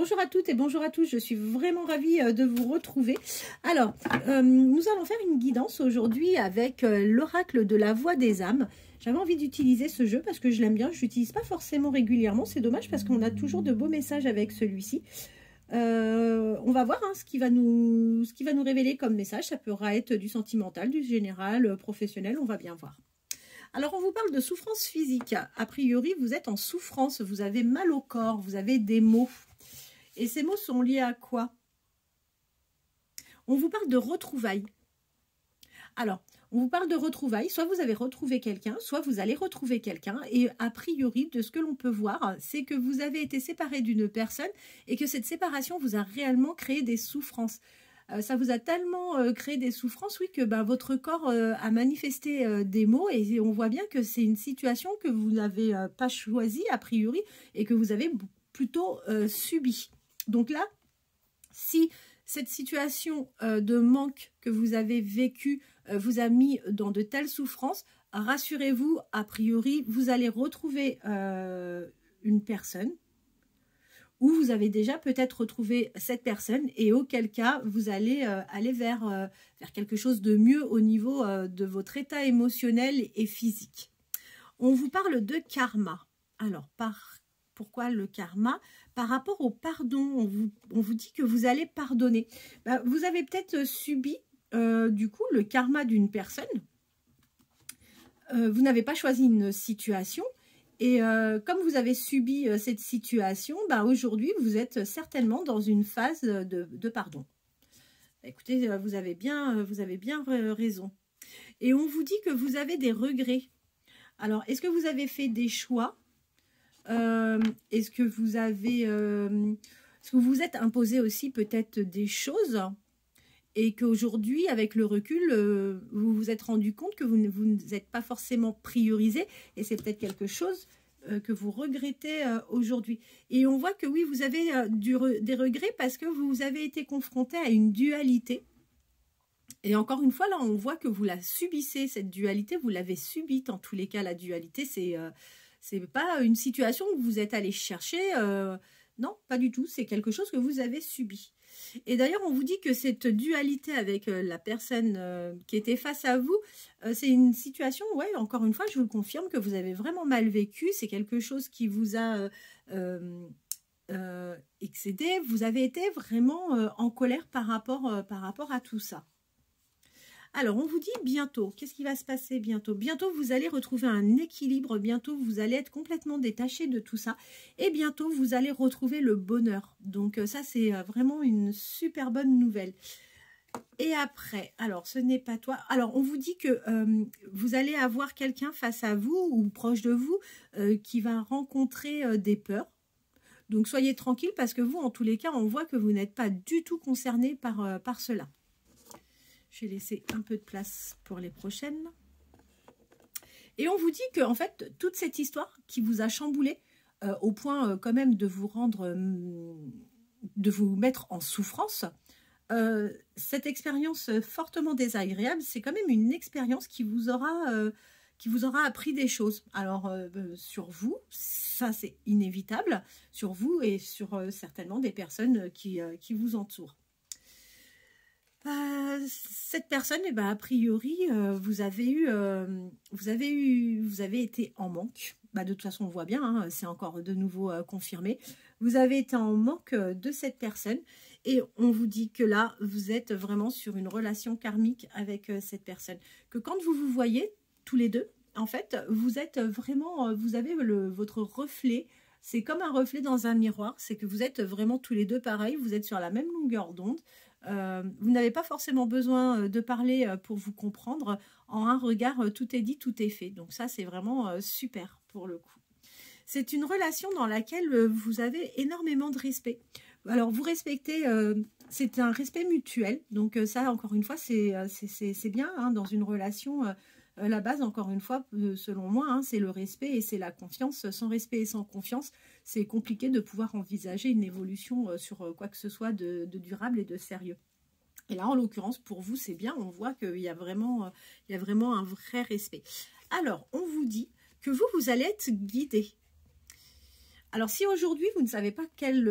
Bonjour à toutes et bonjour à tous, je suis vraiment ravie de vous retrouver. Alors, nous allons faire une guidance aujourd'hui avec l'oracle de la voix des âmes. J'avais envie d'utiliser ce jeu parce que je l'aime bien, je l'utilise pas forcément régulièrement, c'est dommage parce qu'on a toujours de beaux messages avec celui-ci. On va voir ce qui va nous révéler comme message, ça pourra être du sentimental, du général, professionnel, on va bien voir. Alors, on vous parle de souffrance physique. A priori, vous êtes en souffrance, vous avez mal au corps, vous avez des maux. Et ces maux sont liés à quoi? On vous parle de retrouvailles. Alors, on vous parle de retrouvailles, soit vous avez retrouvé quelqu'un, soit vous allez retrouver quelqu'un. Et a priori, de ce que l'on peut voir, c'est que vous avez été séparé d'une personne et que cette séparation vous a réellement créé des souffrances. Ça vous a tellement créé des souffrances, oui, que votre corps a manifesté des maux et on voit bien que c'est une situation que vous n'avez pas choisie a priori et que vous avez plutôt subie. Donc là, si cette situation de manque que vous avez vécue vous a mis dans de telles souffrances, rassurez-vous, a priori, vous allez retrouver une personne où vous avez déjà peut-être retrouvé cette personne et auquel cas vous allez aller vers quelque chose de mieux au niveau de votre état émotionnel et physique. On vous parle de karma. Alors, pourquoi le karma? Par rapport au pardon, on vous dit que vous allez pardonner. Vous avez peut-être subi du coup le karma d'une personne. Vous n'avez pas choisi une situation. Et comme vous avez subi cette situation, aujourd'hui, vous êtes certainement dans une phase de pardon. Écoutez, vous avez bien raison. Et on vous dit que vous avez des regrets. Alors, est-ce que vous avez fait des choix? Est-ce que vous vous êtes imposé aussi peut-être des choses? Et qu'aujourd'hui, avec le recul, vous vous êtes rendu compte que vous n'êtes pas forcément priorisé. Et c'est peut-être quelque chose que vous regrettez aujourd'hui. Et on voit que oui, vous avez des regrets parce que vous avez été confronté à une dualité. Et encore une fois, là, on voit que vous la subissez, cette dualité. Vous l'avez subie, en tous les cas, la dualité. C'est pas une situation que vous êtes allé chercher. Non, pas du tout. C'est quelque chose que vous avez subi. Et d'ailleurs, on vous dit que cette dualité avec la personne qui était face à vous, c'est une situation, ouais, encore une fois, je vous le confirme, que vous avez vraiment mal vécu. C'est quelque chose qui vous a excédé. Vous avez été vraiment en colère par rapport à tout ça. Alors, on vous dit bientôt. Qu'est-ce qui va se passer bientôt? Bientôt, vous allez retrouver un équilibre. Bientôt, vous allez être complètement détaché de tout ça. Et bientôt, vous allez retrouver le bonheur. Donc, ça, c'est vraiment une super bonne nouvelle. Et après, alors, ce n'est pas toi. Alors, on vous dit que vous allez avoir quelqu'un face à vous ou proche de vous qui va rencontrer des peurs. Donc, soyez tranquille parce que vous, en tous les cas, on voit que vous n'êtes pas du tout concerné par cela. Je vais laisser un peu de place pour les prochaines. Et on vous dit que, en fait, toute cette histoire qui vous a chamboulé au point quand même de vous mettre en souffrance, cette expérience fortement désagréable, c'est quand même une expérience qui vous aura appris des choses. Alors, sur vous, ça c'est inévitable, sur vous et sur certainement des personnes qui vous entourent. Cette personne, a priori, vous avez été en manque. De toute façon, on voit bien, c'est encore de nouveau confirmé. Vous avez été en manque de cette personne et on vous dit que là, vous êtes vraiment sur une relation karmique avec cette personne. Que quand vous vous voyez tous les deux, en fait, vous êtes vraiment, vous avez votre reflet. C'est comme un reflet dans un miroir. C'est que vous êtes vraiment tous les deux pareils. Vous êtes sur la même longueur d'onde. Vous n'avez pas forcément besoin de parler pour vous comprendre. En un regard, tout est dit, tout est fait. Donc ça, c'est vraiment super pour le coup. C'est une relation dans laquelle vous avez énormément de respect. Alors, vous respectez, c'est un respect mutuel. Donc ça, encore une fois, c'est bien dans une relation. La base, encore une fois, selon moi, c'est le respect et c'est la confiance. Sans respect et sans confiance, c'est compliqué de pouvoir envisager une évolution sur quoi que ce soit de durable et de sérieux. Et là, en l'occurrence, pour vous, c'est bien. On voit qu'il y a vraiment un vrai respect. Alors, on vous dit que vous allez être guidé. Alors, si aujourd'hui, vous ne savez pas quel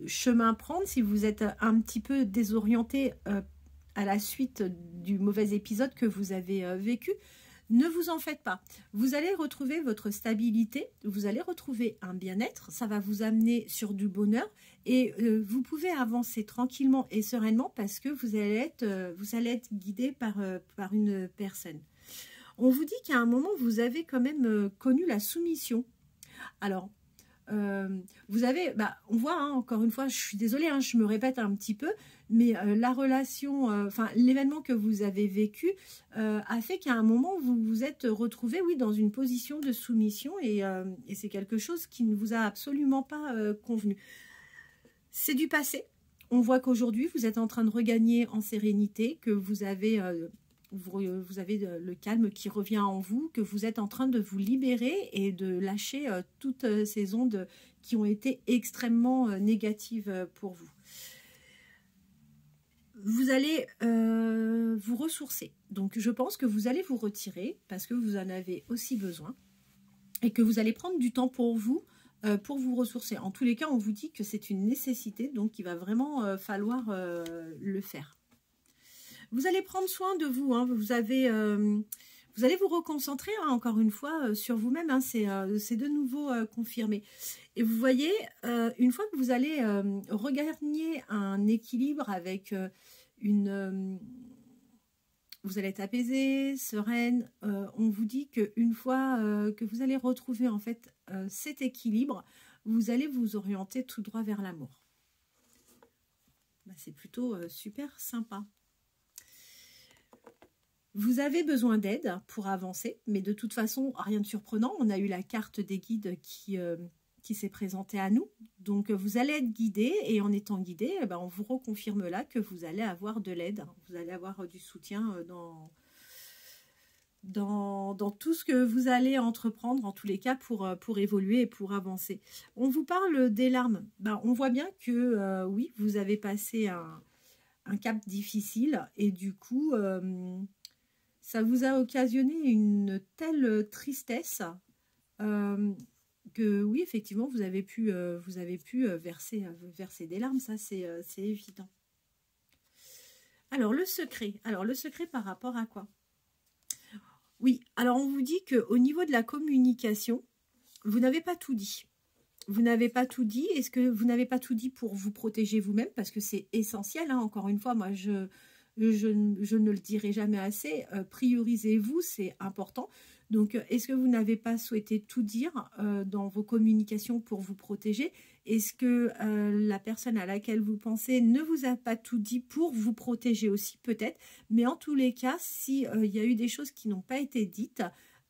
chemin prendre, si vous êtes un petit peu désorienté à la suite du mauvais épisode que vous avez vécu, ne vous en faites pas. Vous allez retrouver votre stabilité, vous allez retrouver un bien-être, ça va vous amener sur du bonheur et vous pouvez avancer tranquillement et sereinement parce que vous allez être guidé par une personne. On vous dit qu'à un moment, vous avez quand même connu la soumission. Alors, vous avez, on voit, hein, encore une fois, je suis désolée, hein, je me répète un petit peu, mais la relation, enfin l'événement que vous avez vécu a fait qu'à un moment, vous vous êtes retrouvé, oui, dans une position de soumission et c'est quelque chose qui ne vous a absolument pas convenu. C'est du passé. On voit qu'aujourd'hui, vous êtes en train de regagner en sérénité, que vous avez le calme qui revient en vous, que vous êtes en train de vous libérer et de lâcher toutes ces ondes qui ont été extrêmement négatives pour vous. Vous allez vous ressourcer. Donc, je pense que vous allez vous retirer parce que vous en avez aussi besoin et que vous allez prendre du temps pour vous ressourcer. En tous les cas, on vous dit que c'est une nécessité, donc il va vraiment falloir le faire. Vous allez prendre soin de vous, hein. Vous allez vous reconcentrer, hein, encore une fois, sur vous-même, hein. C'est de nouveau confirmé. Et vous voyez, une fois que vous allez regagner un équilibre avec vous allez être apaisé, sereine, on vous dit qu'une fois que vous allez retrouver en fait cet équilibre, vous allez vous orienter tout droit vers l'amour. C'est plutôt super sympa. Vous avez besoin d'aide pour avancer, mais de toute façon, rien de surprenant. On a eu la carte des guides qui s'est présentée à nous. Donc, vous allez être guidé et en étant guidé, on vous reconfirme là que vous allez avoir de l'aide. Vous allez avoir du soutien dans tout ce que vous allez entreprendre, en tous les cas, pour évoluer et pour avancer. On vous parle des larmes. On voit bien que, oui, vous avez passé un cap difficile et du coup... ça vous a occasionné une telle tristesse que oui, effectivement, vous avez pu verser des larmes, ça c'est évident. Alors, le secret par rapport à quoi? Oui, alors on vous dit qu'au niveau de la communication, vous n'avez pas tout dit. Vous n'avez pas tout dit. Est-ce que vous n'avez pas tout dit pour vous protéger vous-même? Parce que c'est essentiel, hein, encore une fois, moi je ne le dirai jamais assez, priorisez-vous, c'est important. Donc, est-ce que vous n'avez pas souhaité tout dire dans vos communications pour vous protéger? Est-ce que la personne à laquelle vous pensez ne vous a pas tout dit pour vous protéger aussi? Peut-être. Mais en tous les cas, si y a eu des choses qui n'ont pas été dites,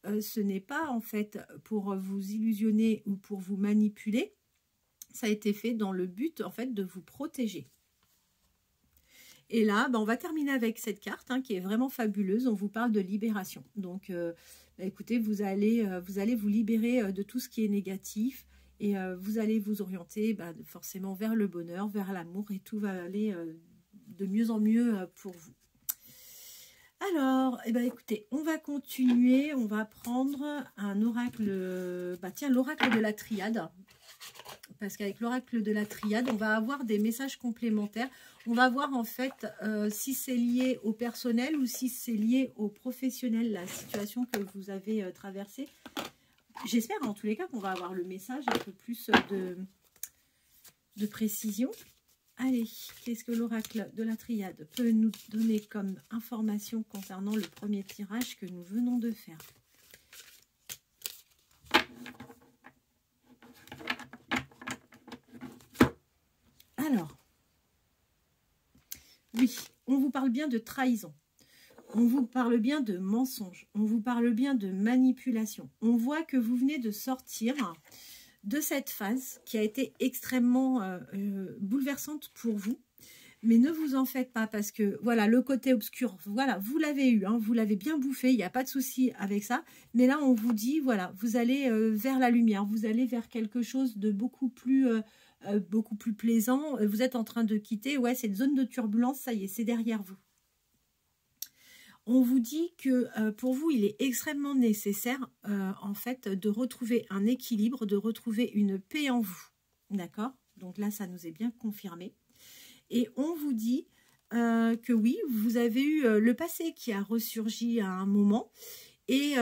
ce n'est pas en fait pour vous illusionner ou pour vous manipuler. Ça a été fait dans le but en fait de vous protéger. Et là, on va terminer avec cette carte qui est vraiment fabuleuse. On vous parle de libération. Donc, écoutez, vous allez vous libérer de tout ce qui est négatif et vous allez vous orienter forcément vers le bonheur, vers l'amour et tout va aller de mieux en mieux pour vous. Alors, écoutez, on va continuer. On va prendre un oracle, tiens, l'oracle de la triade. Parce qu'avec l'oracle de la triade, on va avoir des messages complémentaires. On va voir en fait si c'est lié au personnel ou si c'est lié au professionnel, la situation que vous avez traversée. J'espère en tous les cas qu'on va avoir le message un peu plus de précision. Allez, qu'est-ce que l'oracle de la triade peut nous donner comme information concernant le premier tirage que nous venons de faire? Alors, oui, on vous parle bien de trahison, on vous parle bien de mensonge, on vous parle bien de manipulation. On voit que vous venez de sortir de cette phase qui a été extrêmement bouleversante pour vous. Mais ne vous en faites pas parce que, voilà, le côté obscur, voilà, vous l'avez eu, hein, vous l'avez bien bouffé, il n'y a pas de souci avec ça. Mais là, on vous dit, voilà, vous allez vers la lumière, vous allez vers quelque chose de beaucoup plus plaisant. Vous êtes en train de quitter, ouais, cette zone de turbulence, ça y est, c'est derrière vous. On vous dit que pour vous, il est extrêmement nécessaire, en fait, de retrouver un équilibre, de retrouver une paix en vous. D'accord? Donc là, ça nous est bien confirmé. Et on vous dit que oui, vous avez eu le passé qui a ressurgi à un moment et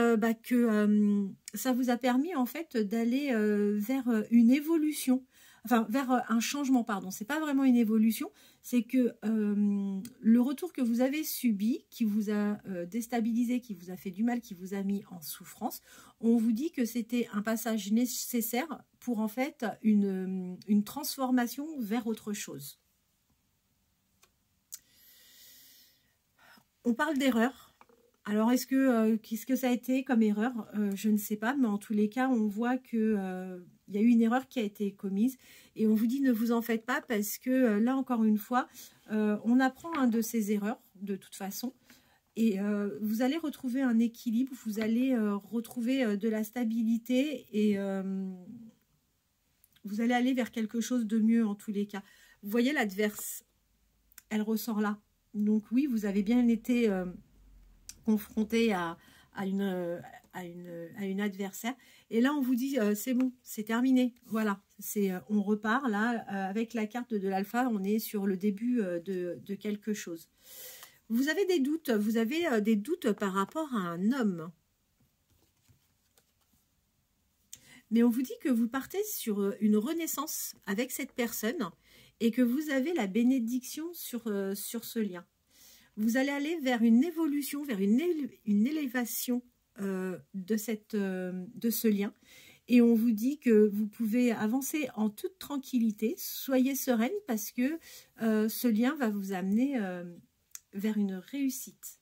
que ça vous a permis, en fait, d'aller vers une évolution. Enfin, vers un changement, pardon. C'est pas vraiment une évolution, c'est que le retour que vous avez subi, qui vous a déstabilisé, qui vous a fait du mal, qui vous a mis en souffrance, on vous dit que c'était un passage nécessaire pour en fait une transformation vers autre chose. On parle d'erreur. Alors, qu'est-ce que ça a été comme erreur? Je ne sais pas, mais en tous les cas, on voit que il y a eu une erreur qui a été commise et on vous dit ne vous en faites pas parce que là, encore une fois, on apprend de ces erreurs de toute façon et vous allez retrouver un équilibre, vous allez retrouver de la stabilité et vous allez aller vers quelque chose de mieux en tous les cas. Vous voyez l'adverse, elle ressort là. Donc oui, vous avez bien été confronté à une adversaire. Et là, on vous dit, c'est bon, c'est terminé. Voilà, on repart là, avec la carte de l'alpha, on est sur le début de quelque chose. Vous avez des doutes par rapport à un homme. Mais on vous dit que vous partez sur une renaissance avec cette personne et que vous avez la bénédiction sur ce lien. Vous allez aller vers une évolution, vers une élévation de ce lien. Et on vous dit que vous pouvez avancer en toute tranquillité. Soyez sereine parce que ce lien va vous amener vers une réussite.